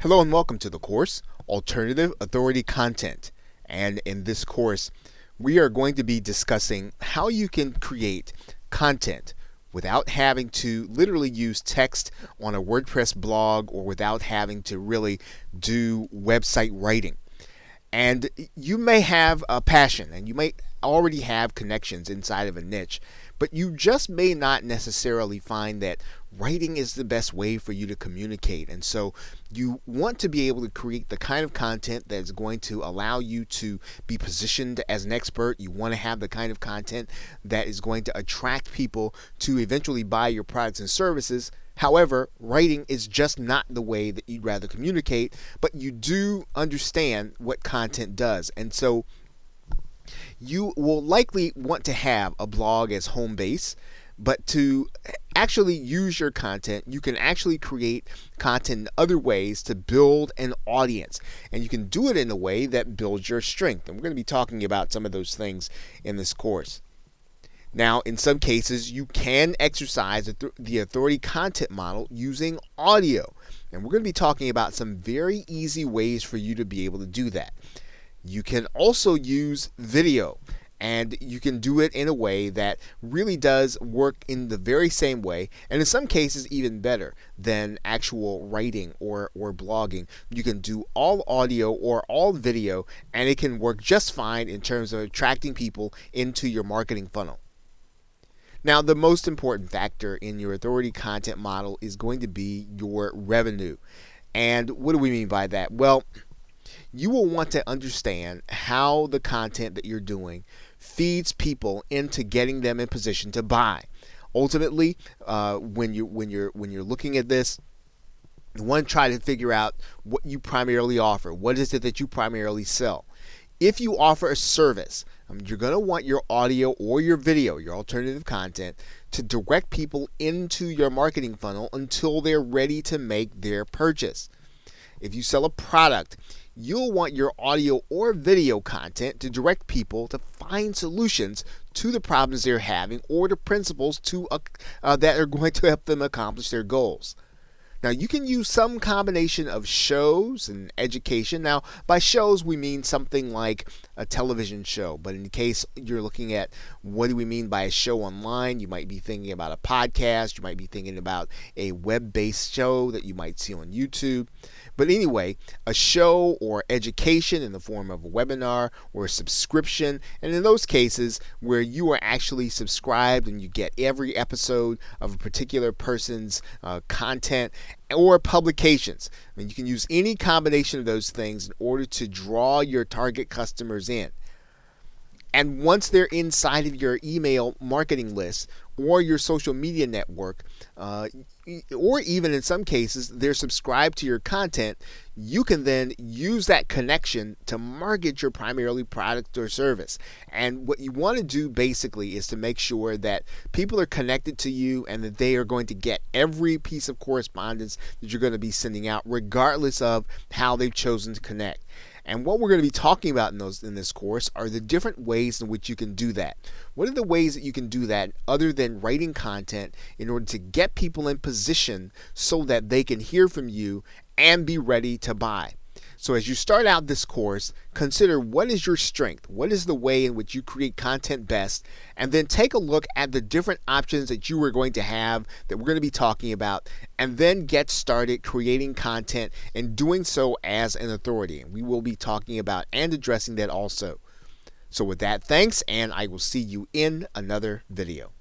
Hello and welcome to the course, Alternative Authority Content. And in this course, we are going to be discussing how you can create content without having to literally use text on a WordPress blog or without having to really do website writing. And you may have a passion and you may already have connections inside of a niche, but you just may not necessarily find that writing is the best way for you to communicate. And so you want to be able to create the kind of content that is going to allow you to be positioned as an expert. You want to have the kind of content that is going to attract people to eventually buy your products and services. However, writing is just not the way that you'd rather communicate, but you do understand what content does. And so you will likely want to have a blog as home base, but to actually use your content, you can actually create content in other ways to build an audience. And you can do it in a way that builds your strength. And we're going to be talking about some of those things in this course. Now, in some cases, you can exercise the authority content model using audio. And we're going to be talking about some very easy ways for you to be able to do that. You can also use video, and you can do it in a way that really does work in the very same way, and in some cases even better than actual writing or blogging. You can do all audio or all video, and it can work just fine in terms of attracting people into your marketing funnel. Now, the most important factor in your authority content model is going to be your revenue. And what do we mean by that? Well, you will want to understand how the content that you're doing feeds people into getting them in position to buy. Ultimately, when you're looking at this, you want to try to figure out what you primarily offer. What is it that you primarily sell? If you offer a service, you're going to want your audio or your video, your alternative content, to direct people into your marketing funnel until they're ready to make their purchase. If you sell a product, you'll want your audio or video content to direct people to find solutions to the problems they're having or the principles that are going to help them accomplish their goals. Now, you can use some combination of shows and education. Now, by shows, we mean something like a television show. But in case you're looking at what do we mean by a show online, you might be thinking about a podcast. You might be thinking about a web-based show that you might see on YouTube. But anyway, a show or education in the form of a webinar or a subscription. And in those cases where you are actually subscribed and you get every episode of a particular person's content, or publications. I mean, you can use any combination of those things in order to draw your target customers in. And once they're inside of your email marketing list or your social media network, or even in some cases they're subscribed to your content, you can then use that connection to market your primarily product or service. And what you want to do basically is to make sure that people are connected to you and that they are going to get every piece of correspondence that you're going to be sending out, regardless of how they've chosen to connect. And what we're going to be talking about in this course are the different ways in which you can do that. What are the ways that you can do that other than writing content in order to get people in position so that they can hear from you and be ready to buy? So as you start out this course, consider what is your strength, what is the way in which you create content best, and then take a look at the different options that you are going to have that we're going to be talking about, and then get started creating content and doing so as an authority. And we will be talking about and addressing that also. So with that, thanks, and I will see you in another video.